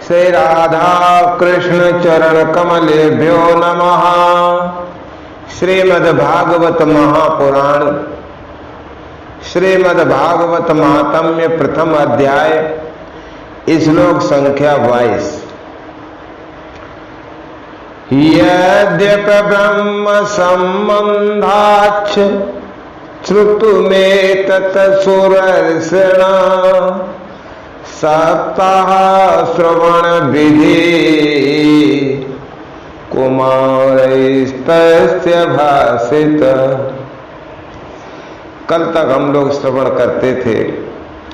श्री राधा कृष्ण चरण कमलेभ्यो नमः। श्रीमद्भागवत महापुराण श्रीमद्भागवत महात्म्य प्रथम अध्याय श्लोक संख्या 22। यद्यप ब्रह्म संबंधाच्च श्रुतुमेतत् सुरर्षिणा सप्ताह श्रवण विधि कुमारैस्तस्य भाषित। कल तक हम लोग श्रवण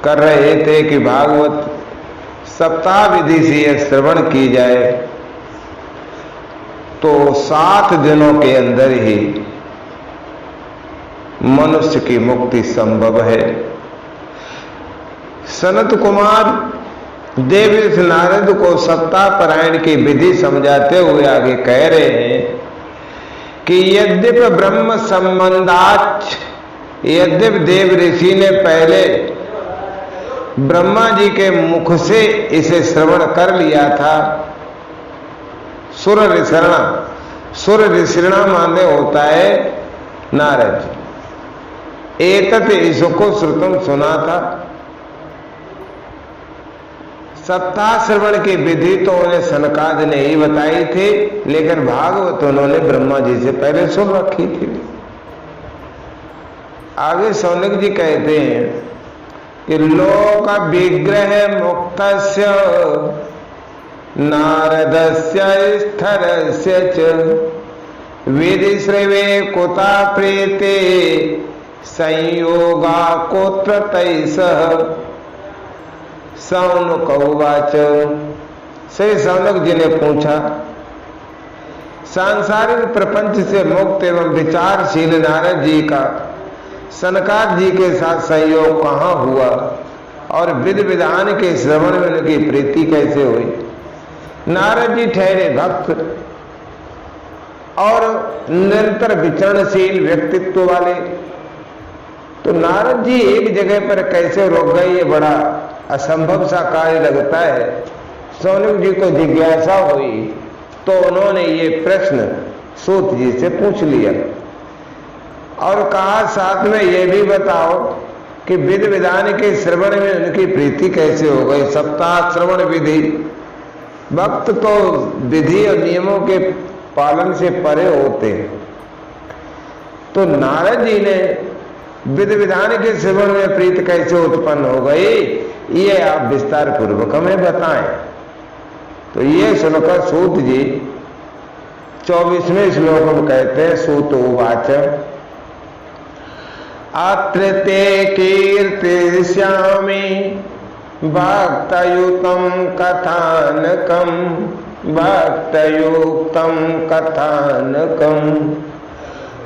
कर रहे थे कि भागवत सप्ताह विधि से यह श्रवण की जाए तो 7 दिनों के अंदर ही मनुष्य की मुक्ति संभव है। सनत कुमार देवऋषि नारद को सप्ताह पारायण की विधि समझाते हुए आगे कह रहे हैं कि यद्यप ब्रह्म संबंधाच्च, यद्यप देव ऋषि ने पहले ब्रह्मा जी के मुख से इसे श्रवण कर लिया था। सुर ऋषिणा माने होता है नारद। एतत् इसको श्रुतम सुना था। सप्ताह श्रवण की विधि तो उन्हें सनकादि ने ही बताई थी, लेकिन भागवत उन्होंने ब्रह्मा जी से पहले सुन रखी थी। आगे शौनक जी कहते हैं कि लोक विग्रह मुक्तस्य नारदस्य स्थरस्य च विधि श्रवे कुता प्रीते संयोगा कोत्र तैसः। सौनक उवाच, श्री सौनक जी ने पूछा, सांसारिक प्रपंच से मुक्त एवं विचारशील नारद जी का सनकाद जी के साथ संयोग कहाँ हुआ और विधि विधान के श्रवण में उनकी प्रीति कैसे हुई। नारद जी ठहरे भक्त और निरंतर विचरणशील व्यक्तित्व वाले, तो नारद जी एक जगह पर कैसे रुक गए, ये बड़ा असंभव सा कार्य लगता है। शौनक जी को जिज्ञासा हुई तो उन्होंने ये प्रश्न सूत जी से पूछ लिया और कहा, साथ में ये भी बताओ कि विधि विधान के श्रवण में उनकी प्रीति कैसे हो गई। सप्ताह श्रवण विधि, भक्त तो विधि और नियमों के पालन से परे होते हैं, तो नारद जी ने विधि विधान के श्रवण में प्रीति कैसे उत्पन्न हो गई, ये आप विस्तार पूर्वक हमें बताएं। तो ये सुनकर सूत जी 24वें श्लोक में कहते हैं, सूत उवाच, अत्र ते कीर्तिष्यामि भक्तयुक्तं कथानकं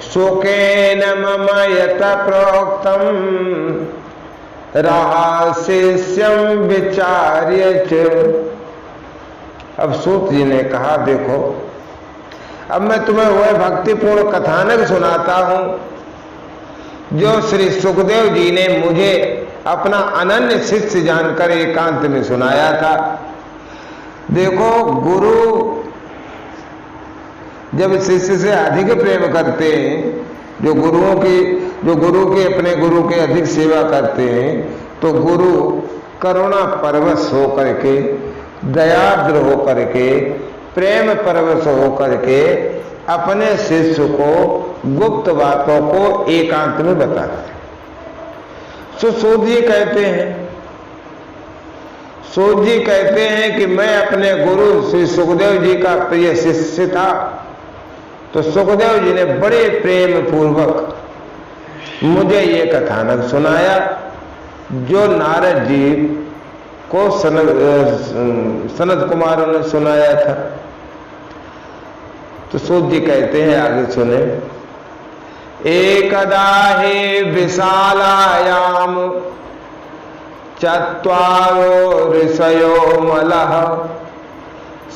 सुखेन मम यत प्रोक्तं रहस्यं विचार्य च। अब सूत जी ने कहा, देखो अब मैं तुम्हें वह भक्तिपूर्ण कथानक सुनाता हूं जो श्री सुखदेव जी ने मुझे अपना अनन्य शिष्य जानकर एकांत में सुनाया था। देखो, गुरु जब शिष्य से अधिक प्रेम करते हैं, जो गुरु के अपने गुरु के अधिक सेवा करते हैं, तो गुरु करुणा परवश होकर के, दयाद्र होकर के, प्रेम परवश होकर के अपने शिष्य को गुप्त बातों को एकांत में बताते हैं। सूत जी कहते हैं कि मैं अपने गुरु श्री सुखदेव जी का प्रिय शिष्य था, तो सुखदेव जी ने बड़े प्रेम पूर्वक मुझे ये कथानक सुनाया जो नारद जी को सनत कुमार ने सुनाया था। तो सूत जी कहते हैं, आगे सुने, एकदा हे विशालायाम चत्वारो ऋषयो मलः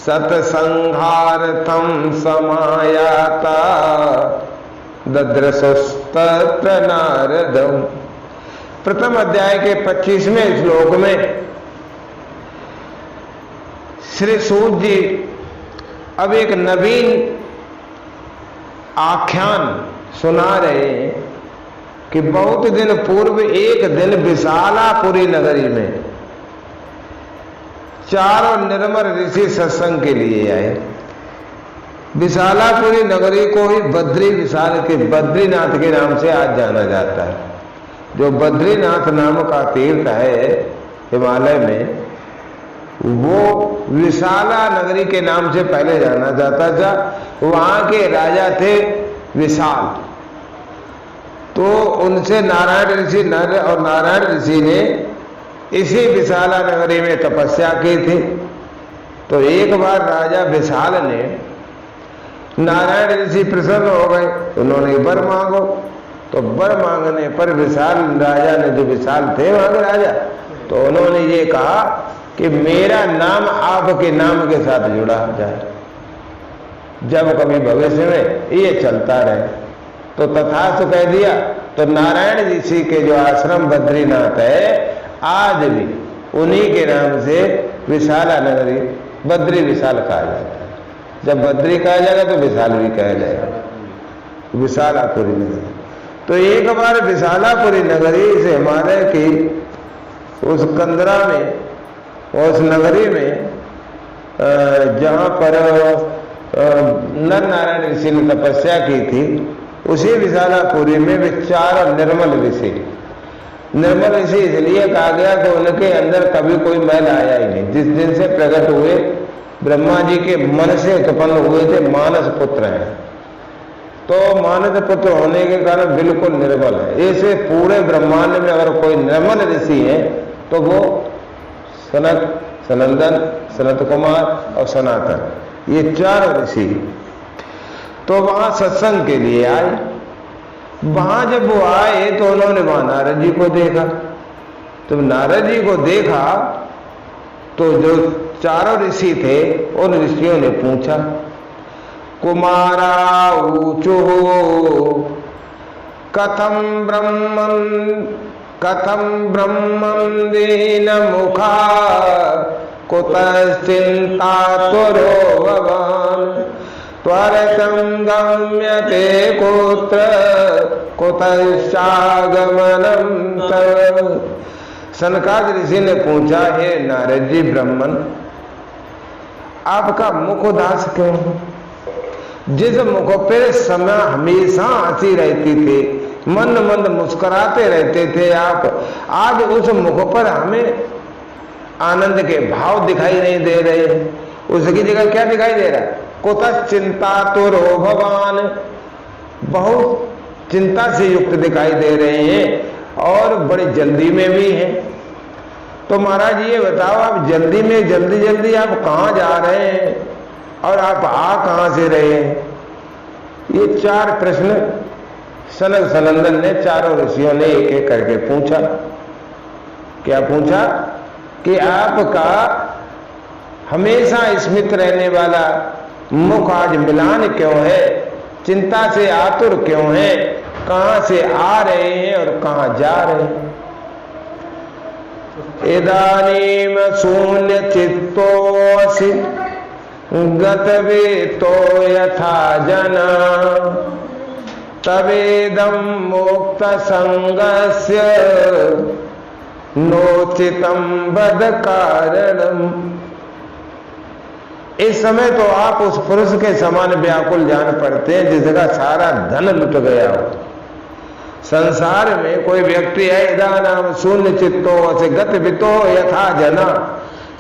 सत्संगार्थं समायाता ददृशस्तत्र नारदं। प्रथम अध्याय के 25वें श्लोक में श्री सूत जी अब एक नवीन आख्यान सुना रहे हैं कि बहुत दिन पूर्व एक दिन विशालापुरी नगरी में चारों निर्मल ऋषि सत्संग के लिए आए। विशालापुरी नगरी को ही बद्री विशाल के बद्रीनाथ के नाम से आज जाना जाता है। जो बद्रीनाथ नाम का तीर्थ है हिमालय में, वो विशाला नगरी के नाम से पहले जाना जाता था। वहां के राजा थे विशाल। तो उनसे नारायण ऋषि नर और नारायण ऋषि ने इसी विशाला नगरी में तपस्या की थी। तो एक बार राजा विशाल ने, नारायण ऋषि प्रसन्न हो गए, उन्होंने वर मांगो। तो वर मांगने पर विशाल राजा ने, जो विशाल थे वहां के राजा, तो उन्होंने ये कहा कि मेरा नाम आपके नाम के साथ जुड़ा जाए, जब कभी भविष्य में ये चलता रहे। तो तथास्तु कह दिया। तो नारायण ऋषि के जो आश्रम बद्रीनाथ है, आज भी उन्हीं के नाम से विशाला नगरी बद्री विशाल कहा जाता है। जब बद्री कहा जाएगा तो विशाल भी कहा जाएगा, विशालापुरी नगरी। तो एक बार विशालापुरी नगरी से हिमालय की उस कंदरा में, उस नगरी में जहाँ पर नर नारायण ऋषि ने तपस्या की थी, उसी विशालापुरी में वे चार निर्मल ऋषि, निर्मल ऋषि इसलिए कहा गया कि उनके अंदर कभी कोई मैल आया ही नहीं। जिस दिन से प्रकट हुए, ब्रह्मा जी के मन से उत्पन्न हुए थे, मानस पुत्र हैं। तो मानस पुत्र होने के कारण बिल्कुल निर्मल है। ऐसे पूरे ब्रह्मांड में अगर कोई निर्मल ऋषि है तो वो सनत, सनंदन, सनत कुमार और सनातन, ये चार ऋषि। तो वहां सत्संग के लिए आए। वहां जब वो आए तो उन्होंने वहां नारद जी को देखा। जब नारद जी को देखा तो जो चारों ऋषि थे, उन ऋषियों ने पूछा, कुमारा ऊचो कथम ब्रह्मं दीन मुखा कुतश्चिंता तुरो भवान त्वरितं गम्यते कुत्र कुतश्चागमनं तव। सनकादिक ऋषि ने पूछा, हे नारद जी ब्राह्मण, आपका मुख उदास क्यों? जिस मुख पर समय हमेशा हंसी रहती थी, मंद मंद मुस्कुराते रहते थे आप, आज उस मुख पर हमें आनंद के भाव दिखाई नहीं दे रहे। उसकी जगह क्या दिखाई दे रहा है? कुतः चिंता तो रो भगवान, बहुत चिंता से युक्त दिखाई दे रहे हैं और बड़ी जल्दी में भी हैं। तो महाराज ये बताओ, आप जल्दी में जल्दी आप कहाँ जा रहे हैं और आप आ कहाँ से रहे हैं? ये चार प्रश्न सनक सनंदन ने चारों ऋषियों ने एक एक करके पूछा। क्या पूछा? कि आपका हमेशा स्मित रहने वाला मुख आज मिलान क्यों है? चिंता से आतुर क्यों है? कहां से आ रहे हैं और कहां जा रहे हैं? इदानीम शून्य चित्तोऽसि गतवेतो यथा जना तवेदं मुक्त संगस्य नोचितं वद कारणम। इस समय तो आप उस पुरुष के समान व्याकुल जान पड़ते हैं जिसका सारा धन लुट गया हो। संसार में कोई व्यक्ति है, इदानीम शून्य चित्तो से गत वितो यथा जना।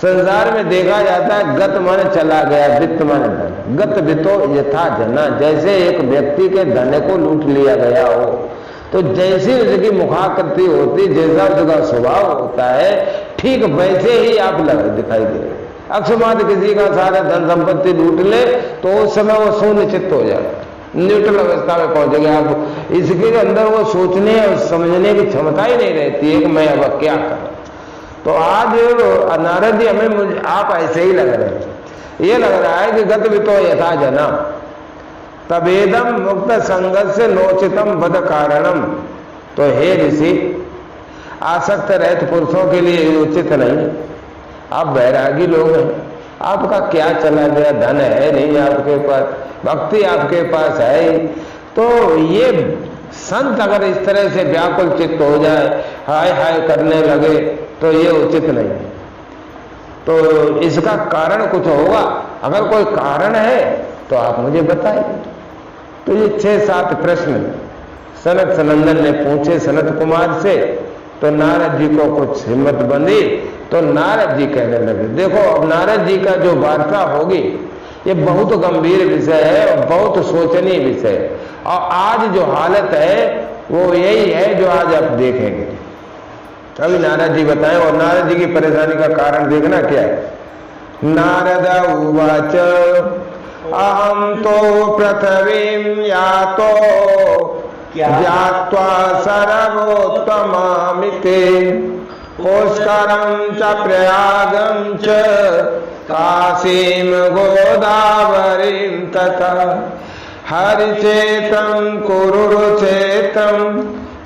संसार में देखा जाता है गत माने चला गया, वित्त माने धन, गत वितो यथा जना। जैसे एक व्यक्ति के धन को लूट लिया गया हो, तो जैसी उसकी मुखाकृति होती, जैसा उसका स्वभाव होता है, ठीक वैसे ही आप दिखाई दे रहे। अकस्मात किसी का सारा धन संपत्ति लूट ले तो उस समय वो शून्य चित्त हो जाए, न्यूट्रल अवस्था में पहुंच गया। आप इसके अंदर वो सोचने और समझने की क्षमता ही नहीं रहती है कि मैं अब क्या करूं। तो आज नारद जी हमें आप ऐसे ही लग रहे हैं। ये लग रहा है कि गत वितो यथा जना तवेदम मुक्त संगस्य नोचितम वद कारणम। तो हे ऋषि, आसक्त रहित पुरुषों के लिए उचित नहीं। आप बैरागी लोग हैं, आपका क्या चला गया, धन है नहीं आपके पास, भक्ति आपके पास है। तो ये संत अगर इस तरह से व्याकुल चित्त हो जाए, हाय हाय करने लगे, तो ये उचित नहीं है। तो इसका कारण कुछ होगा, अगर कोई कारण है तो आप मुझे बताइए। तो ये 6-7 प्रश्न सनत सनंदन ने पूछे सनत कुमार से। तो नारद जी को कुछ हिम्मत बंधी, तो नारद जी कहने लगे, देखो अब नारद जी का जो वार्ता होगी ये बहुत गंभीर विषय है और बहुत सोचनीय विषय है। और आज जो हालत है वो यही है जो आज आप देखेंगे। अभी नारद जी बताएं, और नारद जी की परेशानी का कारण देखना क्या है। नारद उवाच अहम तो पृथ्वीं यातो ज्ञात्वा सर्वोत्तमामिते पुष्करं च प्रयागं च काशीं गोदावरीं तथा हरिचेतं कुरुचेतं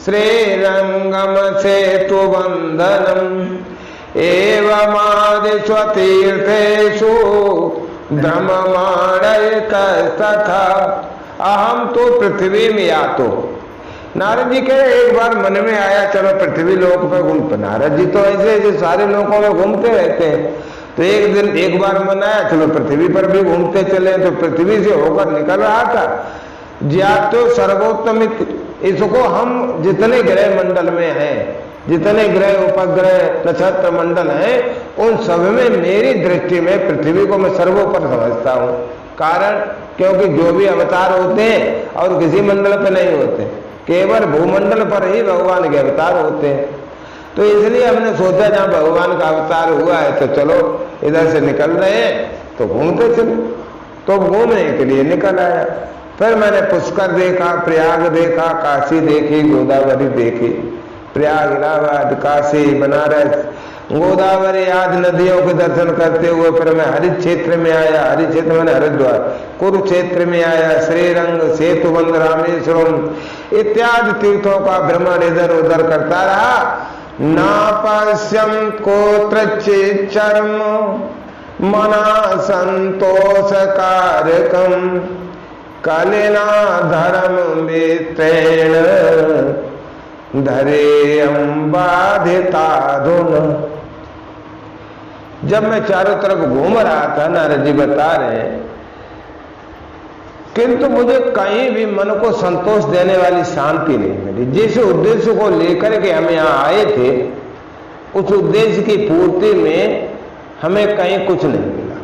श्रीरंगम सेतुवंदनम् एवमादिस्वतीर्थेषु भ्रममाणयतस्तथा अहम तो पृथ्वी में यातो। नारद जी कहे एक बार मन में आया चलो पृथ्वी लोक पे घूम। नारद जी तो ऐसे जो सारे लोकों में घूमते रहते हैं, तो एक दिन एक बार मन आया चलो पृथ्वी पर भी घूमते चले। तो पृथ्वी से होकर निकल रहा था। ज्ञातो सर्वोत्तम, इसको हम जितने ग्रह मंडल में हैं, जितने ग्रह उपग्रह नक्षत्र मंडल हैं, उन सब में मेरी दृष्टि में पृथ्वी को मैं सर्वोपरि समझता हूँ। कारण क्योंकि जो भी अवतार होते हैं और किसी मंडल पर नहीं होते, केवल भूमंडल पर ही भगवान के अवतार होते हैं। तो इसलिए हमने सोचा जहाँ भगवान का अवतार हुआ है तो चलो इधर से निकल रहे हैं तो घूमते चले। तो घूमने के लिए निकल आया। फिर मैंने पुष्कर देखा, प्रयाग देखा, काशी देखी, गोदावरी देखी। प्रयाग, इलाहाबाद, काशी, बनारस, गोदावरी आदि नदियों के दर्शन करते हुए फिर मैं हरित क्षेत्र में आया। हरित क्षेत्र मैंने हरिद्वार, कुरुक्षेत्र में आया, श्रीरंग, सेतुबंध, रामेश्वरम इत्यादि तीर्थों का भ्रमण इधर उधर करता रहा। नापश्यम कोत्रचित् चर्म मना संतोष कारकम कलिना धर्म मित्रेण धरेयं बाधिताधुन। जब मैं चारों तरफ घूम रहा था, नारद जी बता रहे हैं, किंतु मुझे कहीं भी मन को संतोष देने वाली शांति नहीं मिली। जिस उद्देश्य को लेकर के हम यहाँ आए थे, उस उद्देश्य की पूर्ति में हमें कहीं कुछ नहीं मिला।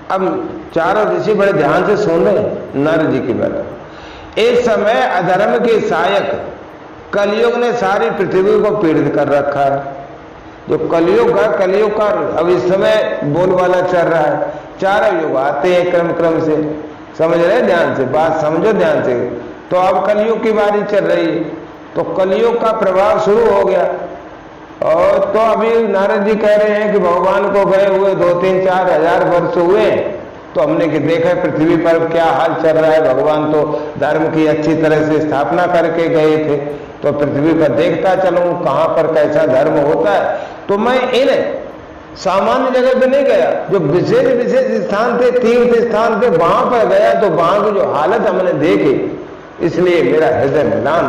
अब चारों ऋषि बड़े ध्यान से सुन रहे हैं नारद जी की बात। इस समय अधर्म के सहायक कलयुग ने सारी पृथ्वी को पीड़ित कर रखा है। जो कलयुग है, कलयुग का अब इस समय बोलबाला चल रहा है। चारों युग आते हैं क्रम क्रम से, समझ रहे, ध्यान से बात समझो ध्यान से। तो अब कलयुग की बारी चल रही है, तो कलयुग का प्रभाव शुरू हो गया। और तो अभी नारद जी कह रहे हैं कि भगवान को गए हुए 2-3-4 हजार वर्ष हुए, तो हमने कि देखा पृथ्वी पर क्या हाल चल रहा है। भगवान तो धर्म की अच्छी तरह से स्थापना करके गए थे, तो पृथ्वी पर देखता चलूं कहां पर कैसा धर्म होता है। तो मैं इन सामान्य जगह पे नहीं गया, जो विशेष विशेष स्थान थे, तीर्थ स्थान थे, वहां पर गया। तो वहां की जो हालत हमने देखी, इसलिए मेरा हृदय मिलान।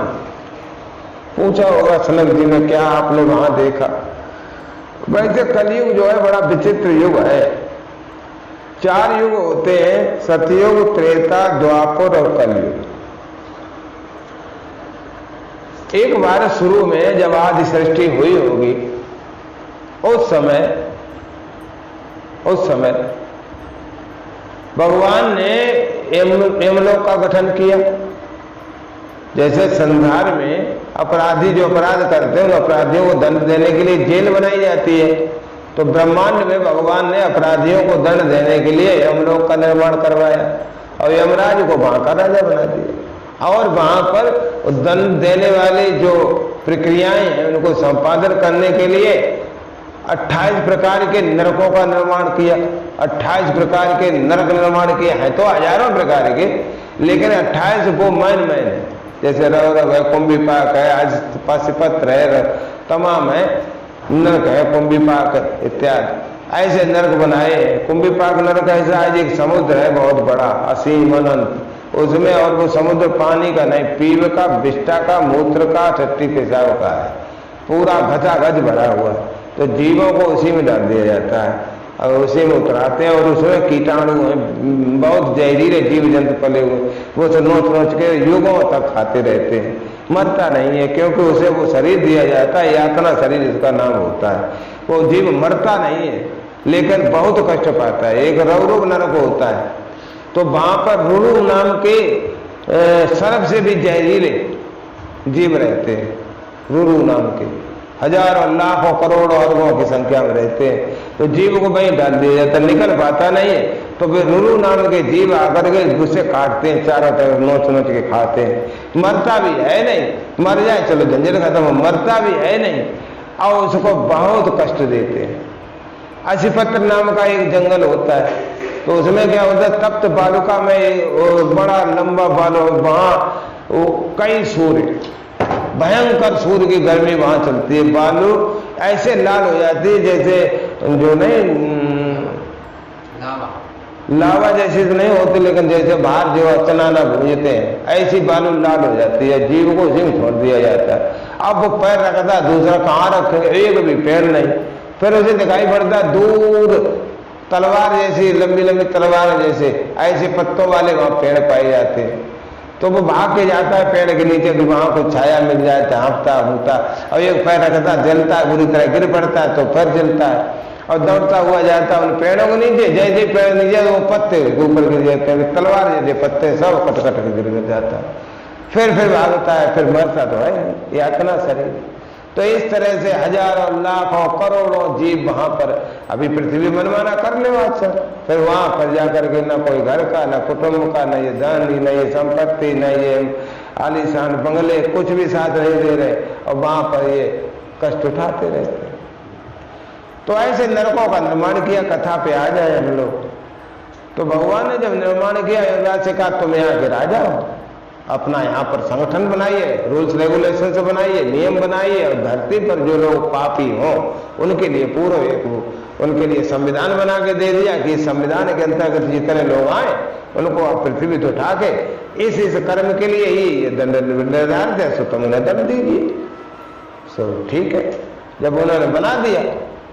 पूछा होगा सनक जी ने क्या आपने वहां देखा। वैसे कलयुग जो है बड़ा विचित्र युग है। 4 युग होते हैं, सतयुग, त्रेता, द्वापर और कलयुग। एक बार शुरू में जब आदि सृष्टि हुई होगी, उस समय भगवान ने यमलोक का गठन किया। जैसे संसार में अपराधी जो अपराध करते हैं, उन अपराधियों को दंड देने के लिए जेल बनाई जाती है। तो ब्रह्मांड में भगवान ने अपराधियों को दंड देने के लिए यमलोक का निर्माण करवाया और यमराज को वहां का राजा बना दिया। और वहां पर दंड देने वाली जो प्रक्रियाएं हैं, उनको संपादन करने के लिए 28 प्रकार के नरकों का निर्माण किया। 28 प्रकार के नरक निर्माण किए हैं, तो हजारों प्रकार के, लेकिन 28 वो मैन है। जैसे रव है, कुंभिपाक है, आज पाशुपत्र है, तमाम है, नरक है, कुंभिपाक इत्यादि। ऐसे नरक बनाए। कुंभीपाक नरक ऐसा आज एक समुद्र है बहुत बड़ा, असीम अनंत, उसमें, और वो समुद्र पानी का नहीं, पीव का, विष्टा का, मूत्र का, टट्टी पेशाब का है, पूरा घचाघच भरा हुआ। तो जीवों को उसी में डाल दिया जाता है और उसी में उतराते हैं, और उसमें कीटाणु हैं, बहुत जहरीले जीव जंतु पले हुए, वो तो नोच नोच के युगों तक खाते रहते हैं, मरता नहीं है, क्योंकि उसे वो शरीर दिया जाता है, यातना शरीर इसका नाम होता है। वो जीव मरता नहीं है लेकिन बहुत कष्ट पाता है। एक रौरव नरक होता है, तो वहां पर रुरु नाम के सर्प से भी जहरीले जीव रहते हैं, रुरु नाम के हजारों लाखों करोड़ों अरबों की संख्या में रहते हैं। तो जीव को वहीं डाल दिया जाता, निकल पाता नहीं है, तो फिर रुरु नाम के जीव आकर के उससे काटते हैं, चारों तरफ नोच नोच के खाते हैं। मरता भी है नहीं, मर जाए चलो झंझट खत्म हो, मरता भी है नहीं और उसको बहुत कष्ट देते हैं। असीपत्र नाम का एक जंगल होता है, तो उसमें क्या होता है, तप्त बालुका में बड़ा लंबा बालू, वहां कई सूर्य, भयंकर सूर्य की गर्मी वहां चलती है, बालू ऐसे लाल हो जाती है जैसे जो नहीं लावा जैसी तो नहीं होती, लेकिन जैसे बाहर जो चनाना भूंजते हैं ऐसी बालू लाल हो जाती है। जीव को उसी में छोड़ दिया जाता है। अब वो पैर रखता है, दूसरा कहाँ रखेंगे, एक भी पैर नहीं। फिर उसे दिखाई पड़ता है दूर तलवार जैसी, लंबी लंबी तलवार जैसे, ऐसे पत्तों वाले वहां पेड़ पाए जाते हैं। तो वो भाग के जाता है पेड़ के नीचे, वहां को छाया मिल जाए, हाँफता हूँता, और एक पैर रखता जलता है, बुरी तरह गिर पड़ता है, तो फिर जलता है और दौड़ता हुआ जाता है उन पेड़ों के नीचे। जैसे पेड़ नीचे वो पत्ते ऊपर गिर जाते हैं, तलवार जैसे पत्ते सब कट कट के गिर जाता है। फिर भागता है, फिर मरता तो है, यातना शरीर। तो इस तरह से हजारों लाखों करोड़ों जीव वहां पर, अभी पृथ्वी मनमाना कर ले अच्छा, फिर वहां पर जाकर के न कोई घर का, न कुटुंब का, न ये धन, न ये संपत्ति, न ये आलीशान बंगले, कुछ भी साथ नहीं दे रहे, और वहां पर ये कष्ट उठाते रहते। तो ऐसे नरकों का निर्माण किया। कथा पे आ जाए हम लोग, तो भगवान ने जब निर्माण किया, यमराज से कहा तुम यहाँ के राजा हो, अपना यहाँ पर संगठन बनाइए, रूल्स रेगुलेशन से बनाइए, नियम बनाइए, और धरती पर जो लोग पापी हों उनके लिए पूर्व एक उनके लिए संविधान बना के दे दिया कि संविधान के अंतर्गत जितने लोग आए उनको आप पृथ्वी तो उठा के इस कर्म के लिए ही ये दंड निर्धारित है, सो तुम उन्हें दंड दीजिए। सो ठीक है, जब उन्होंने बना दिया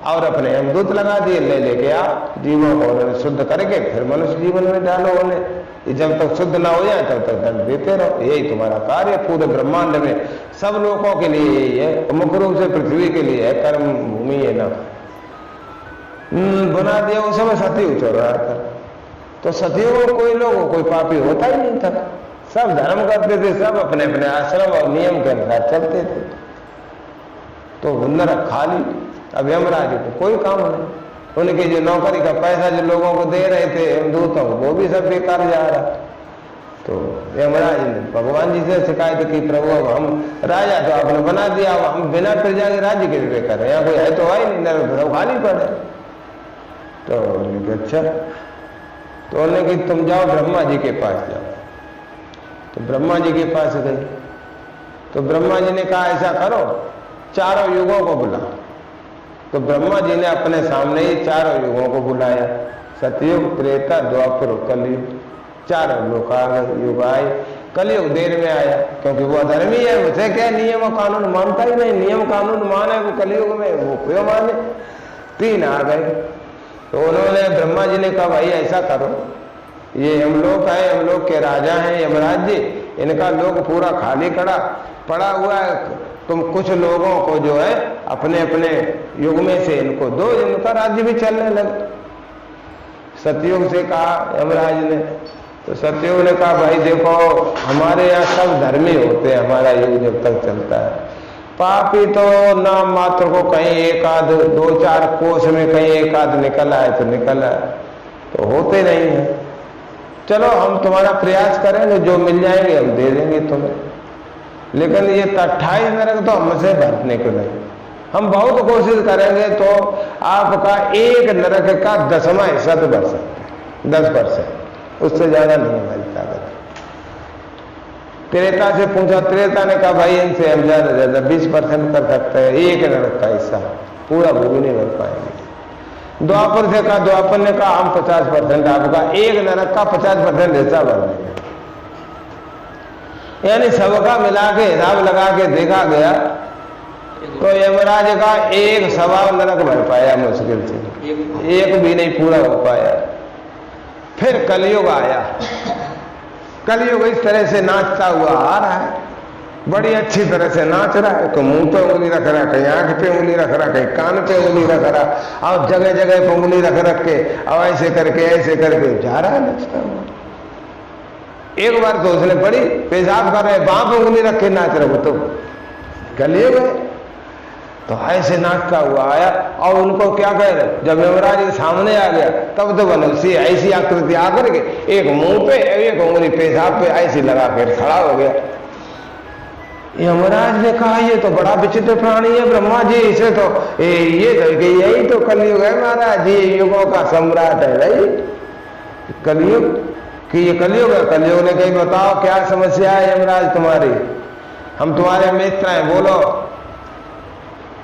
और अपने यमदूत लगा दिए, ले लेके आ जीवों को उन्होंने शुद्ध करके फिर मनुष्य जीवन में डालो उन्हें। जब तक शुद्ध ना हो जाए तब तक दंड देते रहो, यही तुम्हारा कार्य। पूरे ब्रह्मांड में सब लोगों के लिए यही है, मुख्य रूप से पृथ्वी के लिए है, कर्म भूमि है ना। बना दिया उस समय सतयुग चल रहा था, तो सतयुग में कोई लोग कोई पापी होता ही नहीं था, सब धर्म करते थे, सब अपने अपने आश्रम और नियम के अनुसार चलते थे। तो नरक खाली, अब यमराज को कोई काम नहीं, उनके जो नौकरी का पैसा जो लोगों को दे रहे थे यमदूतों को, वो भी सब बेकार जा रहा। तो यमराज ने भगवान जी से शिकायत की, प्रभु अब हम राजा तो आपने बना दिया, अब हम बिना प्रजा के राज्य के लिए कर रहे हैं, कोई है तो है नहीं, नरक खाली पड़े। तो अच्छा, तो उन्होंने कि तुम जाओ ब्रह्मा जी के पास जाओ। तो ब्रह्मा जी के पास गए, तो ब्रह्मा जी ने कहा ऐसा करो, चारों युगों को बुलाओ। तो ब्रह्मा जी ने अपने सामने ही चारों युगों को बुलाया, सतयुग, त्रेता, द्वापर, कलयुग, चारों लोग आ गए, युग आए। कलयुग देर में आया क्योंकि वो अधर्मी है, उसे क्या नियम और कानून मानता ही नहीं, नियम कानून माने वो कलयुग में, वो क्यों माने। तीन आ गए, तो उन्होंने ब्रह्मा जी ने कहा भाई ऐसा करो, ये यमलोक है, यमलोक के राजा हैं यमराज जी, इनका लोक पूरा खाली पड़ा हुआ है, तुम कुछ लोगों को जो है अपने अपने युग में से इनको दो, इनका राज्य भी चलने लगे। सतयुग से कहा यमराज ने, तो सतयुग ने कहा भाई देखो हमारे यहाँ सब धर्मी होते हैं, हमारा युग जब तक चलता है, पापी तो नाम मात्र को कहीं एक आध 2-4 कोस में कहीं एक आध निकल आए तो निकल आए, तो होते नहीं है। चलो हम तुम्हारा प्रयास करेंगे, जो मिल जाएंगे हम दे देंगे तुम्हें, लेकिन ये 28 नरक तो हमसे भरने को नहीं, हम बहुत कोशिश करेंगे तो आपका एक नरक का 10वां हिस्सा तो भर सकते हैं, 10%, उससे ज्यादा नहीं हमारी ताकत। त्रेता से पूछा, त्रेता ने कहा भाई इनसे हम ज्यादा ज्यादा 20% कर सकते हैं, एक नरक का हिस्सा, पूरा वो भी नहीं भर पाएंगे। द्वापर से कहा, द्वापर ने कहा हम 50% आपका, एक नरक का 50% हिस्सा भर देंगे। यानी सबका मिला के हिसाब लगा के देखा गया तो यमराज का एक सवा नरक भर पाया मुश्किल से, एक भी नहीं पूरा हो पाया। फिर कलयुग आया। कलयुग इस तरह से नाचता हुआ आ रहा है, बड़ी अच्छी तरह से नाच रहा है। कोई मुंह पे उंगली रख रहा है, कहीं आंख पे उंगली रख रहा, कहीं कान पे उंगली रख रहा, और जगह जगह पे उंगली रख के और ऐसे करके जा रहा है नाचता हुआ। एक बार तो उसने बड़ी पेशाब कर रहे, बांह पे उंगली रख के नाच रहे, तो कलयुग है। तो ऐसे नाचता हुआ आया और उनको क्या कह रहे, जब यमराज के सामने आ गया तब तो मनुष्य ऐसी आकृति आकर के एक मुंह पे एक उंगली पेशाब पे ऐसी लगा कर खड़ा हो गया। यमराज ने कहा ये तो बड़ा विचित्र प्राणी है ब्रह्मा जी, इसे तो ये यही तो कलयुग है महाराज, ये युगों का सम्राट है भाई कलयुग कि ये कलयुग है। कलयुग ने कही बताओ क्या समस्या है यमराज तुम्हारी, हम तुम्हारे मित्र हैं, बोलो।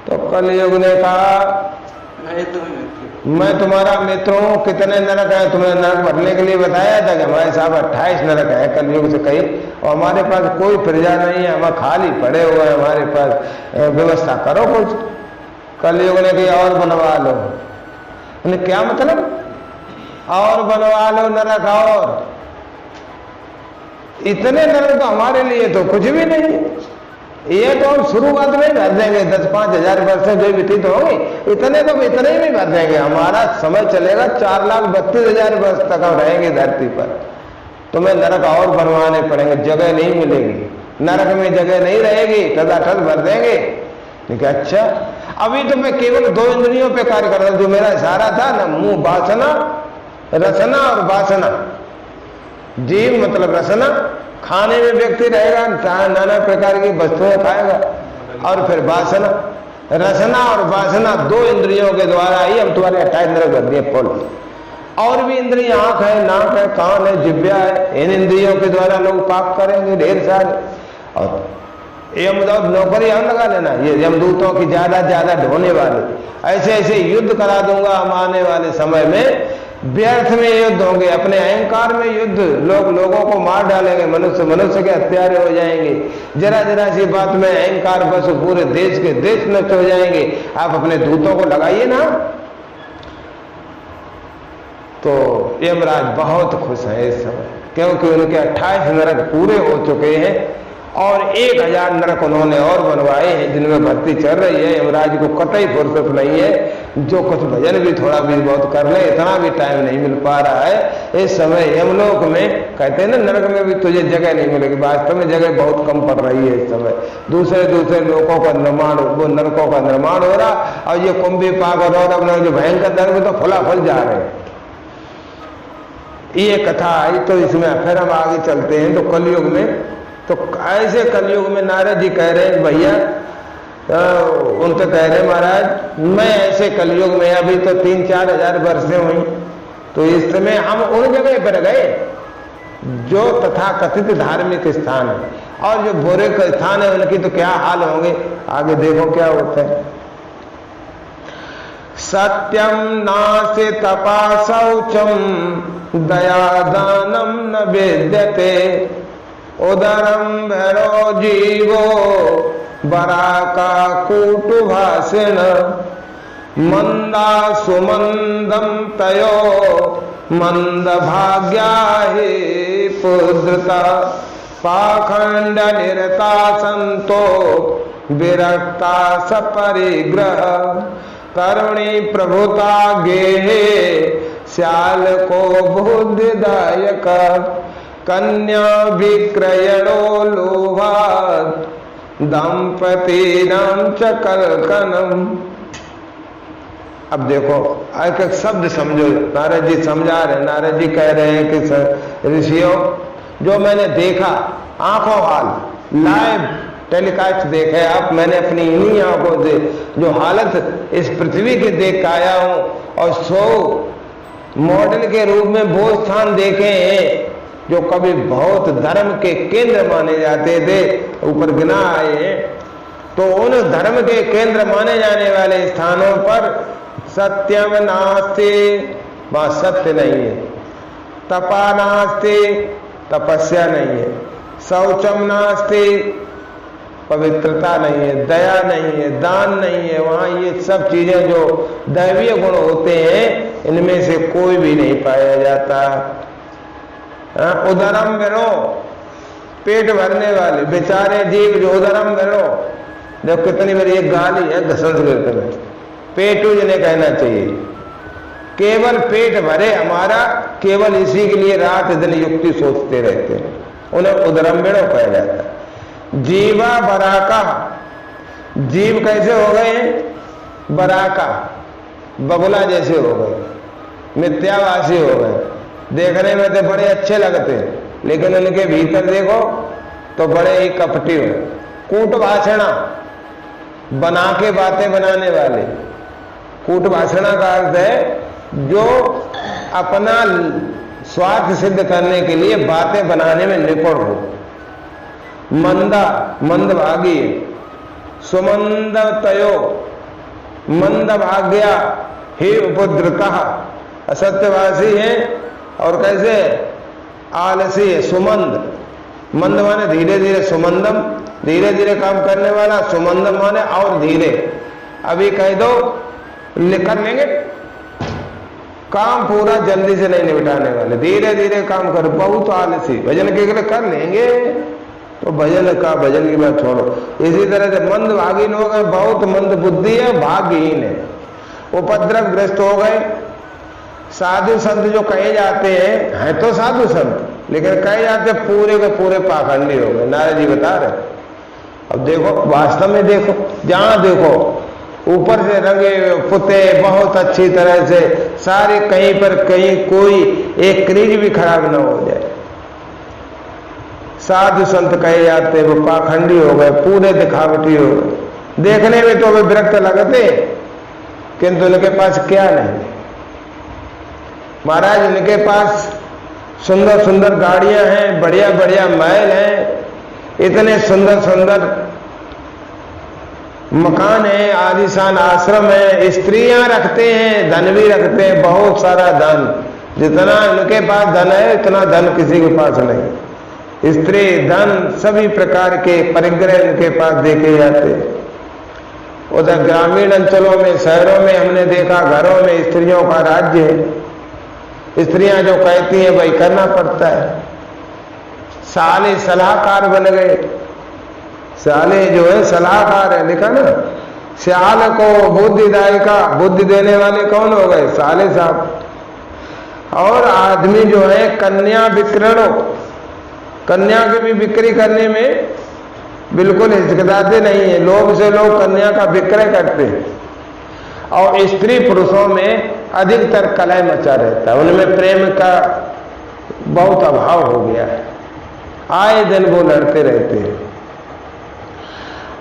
तो कलयुग ने कहा मैं तुम्हारा मित्र हूं, कितने नरक है तुमने नरक भरने के लिए बताया था कि हमारे साहब 28 नरक है कलयुग से कही, और हमारे पास कोई प्रजा नहीं है, हम खाली पड़े हुए हैं, हमारे पास व्यवस्था करो कुछ। कलयुग ने कही और बनवा लो। क्या मतलब और बनवा लो नरक, और इतने नरक तो हमारे लिए तो कुछ भी नहीं, ये तो हम शुरुआत में भर देंगे, 10-5 हजार वर्ष जो व्यतीत होंगे इतने तो इतने ही भर देंगे, हमारा समय चलेगा 4,32,000 वर्ष तक हम रहेंगे धरती पर, तुम्हें नरक और बनवाने पड़ेंगे, जगह नहीं मिलेगी, नरक में जगह नहीं रहेगी, तदाठल भर देंगे। ठीक है, अच्छा अभी तो मैं केवल 2 इंद्रियों पे कार्य कर रहा हूं, जो मेरा इशारा था ना, मुंह वासना, रसना और वासना। जीव मतलब रसना, खाने में व्यक्ति रहेगा, नाना प्रकार की वस्तुएं खाएगा, और फिर वासना, रसना और वासना 2 इंद्रियों के द्वारा ही हम तुम्हारे 28 नरक भर दिए फुल। और भी इंद्रियां आंख है, नाक है, कान है, जिह्वा है, इन इंद्रियों के द्वारा लोग पाप करेंगे ढेर सारे। और यमदूत नौकरी हम लगा लेना, ये यमदूतों की ज्यादा ढोने वाले, ऐसे ऐसे युद्ध करा दूंगा हम आने वाले समय में, व्यर्थ में युद्ध होंगे, अपने अहंकार में युद्ध, लोगों को मार डालेंगे, मनुष्य के हत्यारे हो जाएंगे, जरा सी बात में अहंकार बस पूरे देश के देश नष्ट हो जाएंगे। आप अपने दूतों को लगाइए ना। तो यमराज बहुत खुश है इस समय, क्योंकि उनके 28 नरक पूरे हो चुके हैं और 1000 नरक उन्होंने और बनवाए हैं, जिनमें भर्ती चल रही है। यमराज को कतई फुर्सत नहीं है, जो कुछ भजन भी थोड़ा भी बहुत कर ले, इतना भी टाइम नहीं मिल पा रहा है इस समय। यमलोक में कहते हैं ना, नरक में भी तुझे जगह नहीं मिलेगी, वास्तव में जगह बहुत कम पड़ रही है इस समय। दूसरे लोगों का निर्माण, वो नरकों का निर्माण हो रहा, और ये कुंभी पाक और अपना जो भयंकर नरक तो फुलाफल जा रहे हैं। ये कथा आई, तो इसमें फिर हम आगे चलते हैं। तो कलयुग में, तो ऐसे कलयुग में नारद जी कह रहे हैं भैया, उनसे कह रहे महाराज मैं ऐसे कलयुग में, अभी तो 3-4 हजार वर्षें हुई, तो इस समय हम उन जगह पर गए जो तथा कथित धार्मिक स्थान है, और जो बुरे स्थान है उनकी तो क्या हाल होंगे, आगे देखो क्या होता है। सत्यम नास्ति तपा शौचम दयादानम न वेद्यते उदरम भैरो जीवो बराका कूटुभाषिण मंदा सुमंदम तयो मंद भाग्या ही पुद्रता पाखंड निरता संतो विरक्ता सपरिग्रह करुणी प्रभुता गेहे श्याल को बुद्धिदायक कन्या विक्रयणो लोभात् दंपति नाम च कलकनम। अब देखो एक एक शब्द समझो, नारद जी समझा रहे, नारद जी कह रहे हैं कि ऋषियों, जो मैंने देखा आंखों हाल लाइव टेलीकास्ट देखे आप, मैंने अपनी इन्हीं आंखों से जो हालत इस पृथ्वी के देख के आया हूं, और 100 मॉडल के रूप में वो स्थान देखे हैं जो कभी बहुत धर्म के केंद्र माने जाते थे, ऊपर गिना आए हैं। तो उन धर्म के केंद्र माने जाने वाले स्थानों पर सत्यम नास्ति, वहां सत्य नहीं है। तपा नास्ति, तपस्या नहीं है। शौचम नास्ति, पवित्रता नहीं है। दया नहीं है, दान नहीं है। वहां ये सब चीजें जो दैवीय गुण होते हैं, इनमें से कोई भी नहीं पाया जाता। उदरम विरो, पेट भरने वाले बेचारे जीव जो उदरम विरो, जब कितनी बार ये गाली है संस्कृत में, पेटू जिन्हें कहना चाहिए। केवल पेट भरे हमारा, केवल इसी के लिए रात दिन युक्ति सोचते रहते हैं, उन्हें उदरम विरो कहा जाता है। जीवा बराका, जीव कैसे हो गए? बराका, बगुला जैसे हो गए, मिथ्यावासी हो गए। देखने में तो बड़े अच्छे लगते हैं, लेकिन उनके भीतर देखो तो बड़े ही कपटी हो। कूट भाषणा, बना के बातें बनाने वाले। कूट भाषणा का अर्थ है जो अपना स्वार्थ सिद्ध करने के लिए बातें बनाने में निपुण हो। मंदा, मंदभागी। सुमंद तयो, मंद भाग्या ही उपद्रता, असत्यवासी है। और कैसे? आलसी है। सुमंद, मंद माने धीरे धीरे, सुमंदम धीरे धीरे काम करने वाला, सुमंदम माने और धीरे। अभी कह दो कर लेंगे काम, पूरा जल्दी से नहीं निपटाने वाले, धीरे धीरे काम करो। बहुत आलसी, भजन के लिए कर लेंगे तो भजन की बात छोड़ो। इसी तरह से मंद भागी लोग हैं, बहुत मंद बुद्धि है, भाग्यहीन है, उपद्रवग्रस्त हो गए। साधु संत जो कहे जाते हैं तो साधु संत, लेकिन कहे जाते पूरे के पूरे पाखंडी हो गए। नारद जी बता रहे। अब देखो, वास्तव में देखो, जहां देखो ऊपर से रंगे पुते बहुत अच्छी तरह से सारे, कहीं पर कहीं कोई एक क्रीज भी खराब ना हो जाए। साधु संत कहे जाते वो पाखंडी हो गए, पूरे दिखावटी हो गए। देखने में तो वे विरक्त लगते, किंतु उनके पास क्या नहीं। महाराज, इनके पास सुंदर सुंदर गाड़ियां हैं, बढ़िया बढ़िया महल हैं, इतने सुंदर सुंदर मकान है, आलीशान आश्रम है, स्त्रियां रखते हैं, धन भी रखते हैं, बहुत सारा धन। जितना इनके पास धन है इतना धन किसी के पास नहीं। स्त्री, धन, सभी प्रकार के परिग्रह इनके पास देखे जाते हैं। उधर ग्रामीण अंचलों में, शहरों में हमने देखा घरों में स्त्रियों का राज्य है। स्त्रियां जो कहती हैं वही करना पड़ता है। साले सलाहकार बन गए। साले जो है सलाहकार है, लिखा ना, श्याल को बुद्धिदायिका, बुद्धि देने वाले कौन हो गए? साले साहब। और आदमी जो है कन्या विक्रयणों, कन्या की भी बिक्री करने में बिल्कुल हिचकिचाते नहीं है। लोभ से लोग कन्या का विक्रय करते हैं। और स्त्री पुरुषों में अधिकतर कलह मचा रहता है, उनमें प्रेम का बहुत अभाव हो गया है। आए दिन वो लड़ते रहते हैं।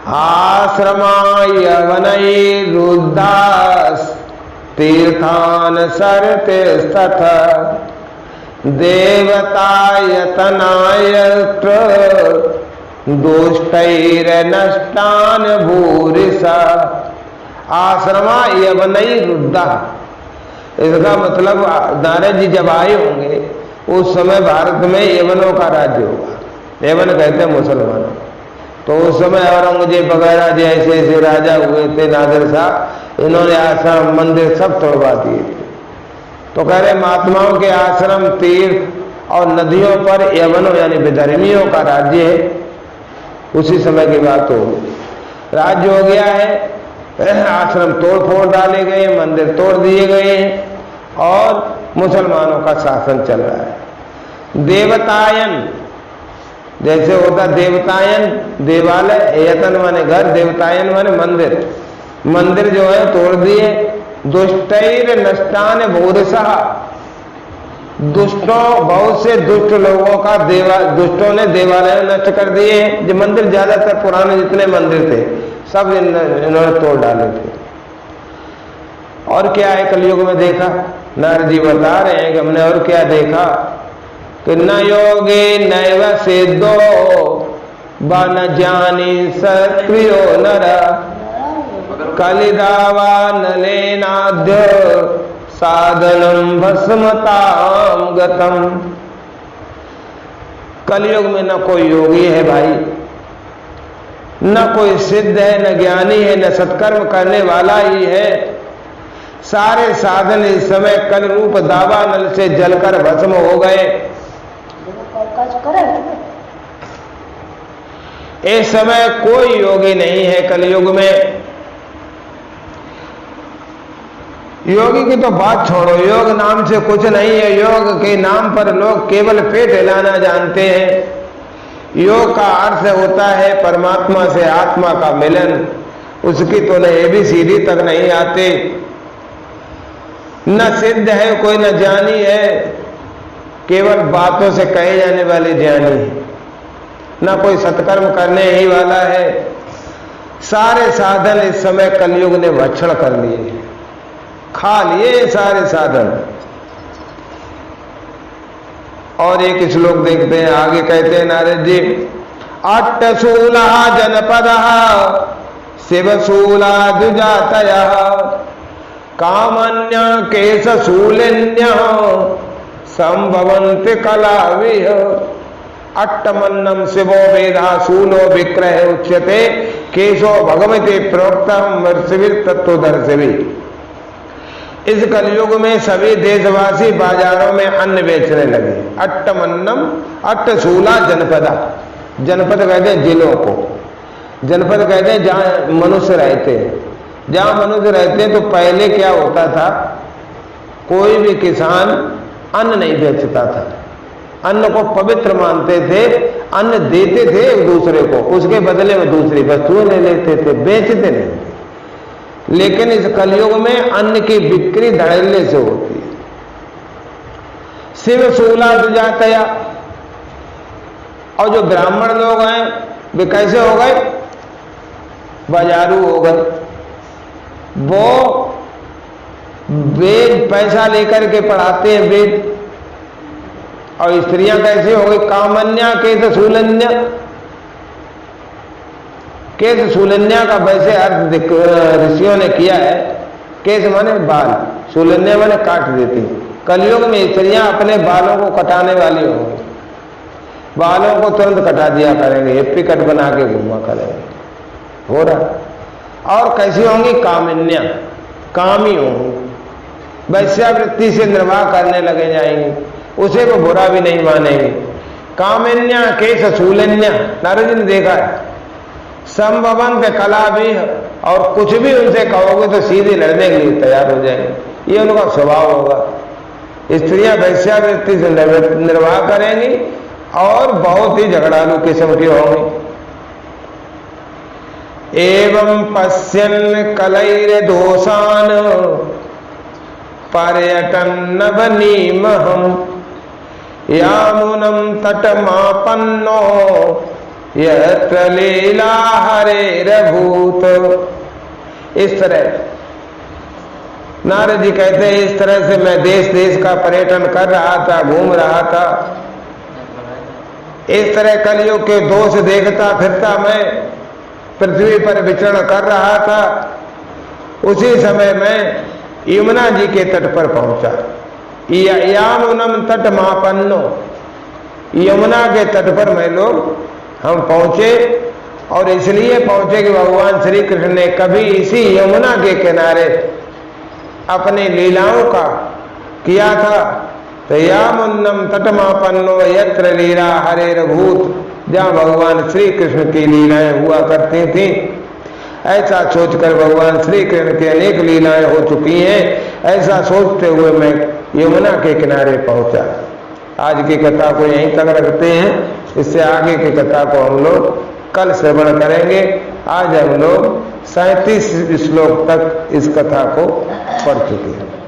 आश्रमाय वनैरुद्धास तीर्थान सरते तथा देवतायतनायत्र दुष्टैर्नष्टान भूरिसा। आश्रमा यवनैरुद्धा, इसका मतलब नारद जी जब आए होंगे उस समय भारत में यवनों का राज्य होगा। यवन कहते हैं मुसलमान। तो उस समय औरंगजेब वगैरह जैसे ऐसे राजा हुए थे, नादिर साहब, इन्होंने आश्रम मंदिर सब तोड़वा दिए थे। तो कह रहे महात्माओं के आश्रम, तीर्थ और नदियों पर यवनों यानी विधर्मियों का राज्य है। उसी समय की बात हो, राज्य हो गया है। आश्रम तोड़ फोड़ डाले गए, मंदिर तोड़ दिए गए और मुसलमानों का शासन चल रहा है। देवतायन, जैसे होता देवतायन देवालय, यतन माने घर, देवतायन माने मंदिर। मंदिर जो है तोड़ दिए। दुष्टैर नष्टान भूरिशः, दुष्टों, बहुत से दुष्ट लोगों का दुष्टों ने देवालय नष्ट कर दिए। जो मंदिर, ज्यादातर पुराने जितने मंदिर थे सब इन्होंने तोड़ डाले थे। और क्या है कलयुग में देखा? नारद जी बता रहे हैं कि हमने और क्या देखा कि न योगे नैव सिद्धो व न जानी सक्रियो नर। कलिदावा नलेनाद्य साधनम भस्मताम गतम। कलयुग में न कोई योगी है भाई, न कोई सिद्ध है, न ज्ञानी है, न सत्कर्म करने वाला ही है। सारे साधन इस समय कल रूप दावा नल से जलकर भस्म हो गए। इस समय कोई योगी नहीं है कलयुग में। योगी की तो बात छोड़ो, योग नाम से कुछ नहीं है। योग के नाम पर लोग केवल पेट हिलाना जानते हैं। योग का अर्थ होता है परमात्मा से आत्मा का मिलन। उसकी तो न एबीसीडी तक नहीं आते। न सिद्ध है कोई, न ज्ञानी है, केवल बातों से कहे जाने वाले ज्ञानी है। न कोई सत्कर्म करने ही वाला है। सारे साधन इस समय कलयुग ने भक्षण कर लिए, खा लिए सारे साधन। और एक श्लोक देखते हैं, आगे कहते हैं नारद जी, अट्टशूला जनपद शिवशूला द्विजातय कामन्य केशशूलिन्य संभवन्ति कलाविह। अट्टमन्नम शिवो वेदा शूलो विक्रय उच्यते केशो भगवते प्रोक्तम वर्षवीर तत्वदर्शिवी। इस कलयुग में सभी देशवासी बाजारों में अन्न बेचने लगे। अट्टमन्नम, अट्टशूला जनपदा। जनपद कहते हैं जिलों को, जनपद कहते हैं जहां मनुष्य रहते हैं। जहां मनुष्य रहते हैं तो पहले क्या होता था, कोई भी किसान अन्न नहीं बेचता था। अन्न को पवित्र मानते थे, अन्न देते थे एक दूसरे को, उसके बदले में दूसरी वस्तुएं ले लेते थे, बेचते नहीं। लेकिन इस कलयुग में अन्न की बिक्री धड़ल्ले से होती है। शिवशूला द्विजातया। और जो ब्राह्मण लोग हैं वे कैसे हो गए, बाजारू हो गए। वो वेद पैसा लेकर के पढ़ाते हैं वेद। और स्त्रियां कैसे हो गई, कामन्या केश शूलन्या। केश शूलन्या का वैसे अर्थ ऋषियों ने किया है। केश माने बाल, शूलन्या माने काट देती। कलयुग में स्त्रियां अपने बालों को कटाने वाली होंगी। बालों को तुरंत कटा दिया करेंगे, हिप्पी कट बना के घूमा करेंगे, हो रहा। और कैसी होंगी, कामिन्या, कामी होंगी। वैश्यावृत्ति से निर्वाह करने लगे जाएंगे, उसे वो बुरा भी नहीं मानेंगे। कामिन्या केश शूलन्या, नारद जी ने देखा है। संभवंत कला भी, और कुछ भी उनसे कहोगे तो सीधे लड़ने के लिए तैयार हो जाएंगे। ये उनका स्वभाव होगा। स्त्रियां वैश्यावृत्ति से निर्वाह करेंगी और बहुत ही झगड़ालू किस्म की होंगी। एवं पश्यन् कलैर दोषान पर्यटन नवनीमहम् यामुनम तटमापन्नो यत्र लीला हरेरभूत। इस तरह नारद जी कहते हैं, इस तरह से मैं देश देश का पर्यटन कर रहा था, घूम रहा था। इस तरह कलयुग के दोष देखता फिरता मैं पृथ्वी पर विचरण कर रहा था। उसी समय मैं यमुना जी के तट पर पहुंचा। यामुनम तट मापन्नो, यमुना के तट पर हम पहुंचे। और इसलिए पहुंचे कि भगवान श्री कृष्ण ने कभी इसी यमुना के किनारे अपनी लीलाओं का किया था। तो यामुन्नम तटमापन्नो यत्र लीला हरेरभूत, जहां भगवान श्री कृष्ण की लीलाएं हुआ करती थी। ऐसा सोचकर भगवान श्री कृष्ण की अनेक लीलाएं हो चुकी हैं, ऐसा सोचते हुए मैं यमुना के किनारे पहुंचा। आज की कथा को यहीं तक रखते हैं। इससे आगे की कथा को हम लोग कल श्रवण करेंगे। आज हम लोग 37 श्लोक तक इस कथा को पढ़ चुके हैं।